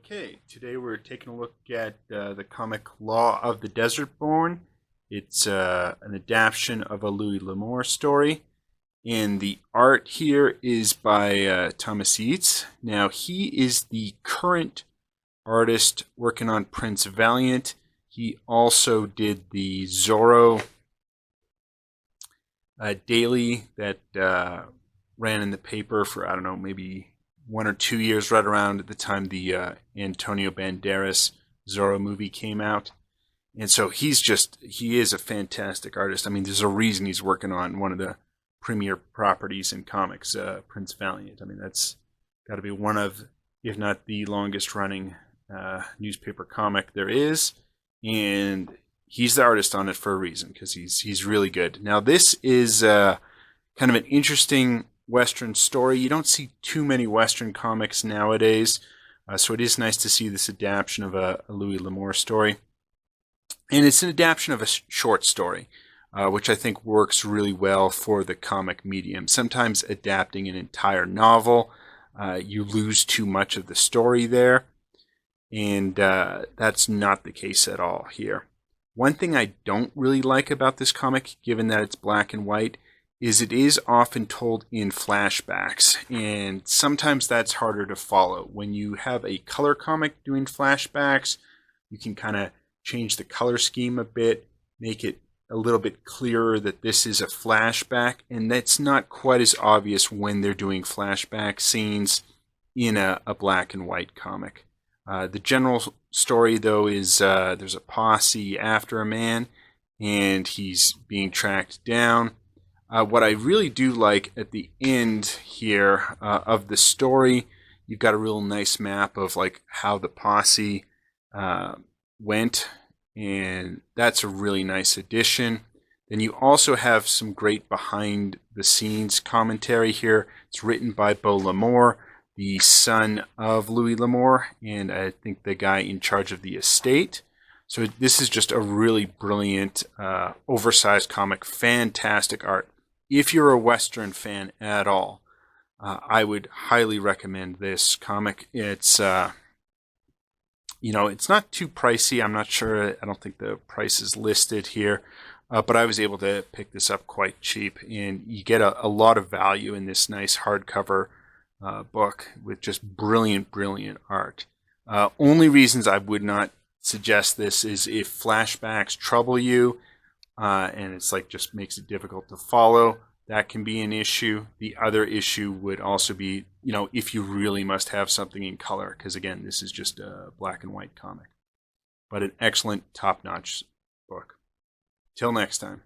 Okay, today we're taking a look at the comic Law of the Desert Born. It's an adaptation of a Louis L'Amour story, and the art here is by Thomas Yeates. Now, he is the current artist working on Prince Valiant. He also did the Zorro daily that ran in the paper for, I don't know, maybe 1 or 2 years, right around at the time the Antonio Banderas Zorro movie came out. And so he is a fantastic artist. I mean, there's a reason he's working on one of the premier properties in comics, Prince Valiant. I mean, that's got to be one of, if not the longest running newspaper comic there is. And he's the artist on it for a reason, because he's really good. Now, this is kind of an interesting Western story. You don't see too many Western comics nowadays, so it is nice to see this adaptation of a Louis L'Amour story. And it's an adaptation of a short story, which I think works really well for the comic medium. Sometimes adapting an entire novel, you lose too much of the story there, and that's not the case at all here. One thing I don't really like about this comic, given that it's black and white, is it is often told in flashbacks, and sometimes that's harder to follow. When you have a color comic doing flashbacks, you can kind of change the color scheme a bit, make it a little bit clearer that this is a flashback, and that's not quite as obvious when they're doing flashback scenes in a black and white comic. The general story, though, is there's a posse after a man, and he's being tracked down. What I really do like at the end here of the story, you've got a real nice map of like how the posse went, and that's a really nice addition. Then you also have some great behind the scenes commentary here. It's written by Beau L'Amour, the son of Louis L'Amour, and I think the guy in charge of the estate. So this is just a really brilliant, oversized comic, fantastic art. If you're a Western fan at all, I would highly recommend this comic. It's, it's not too pricey. I'm not sure. I don't think the price is listed here, but I was able to pick this up quite cheap, and you get a lot of value in this nice hardcover book with just brilliant, brilliant art. Only reasons I would not suggest this is if flashbacks trouble you, and it's like just makes it difficult to follow. That can be an issue. The other issue would also be, if you really must have something in color, because again, this is just a black and white comic. But an excellent, top-notch book. Till next time.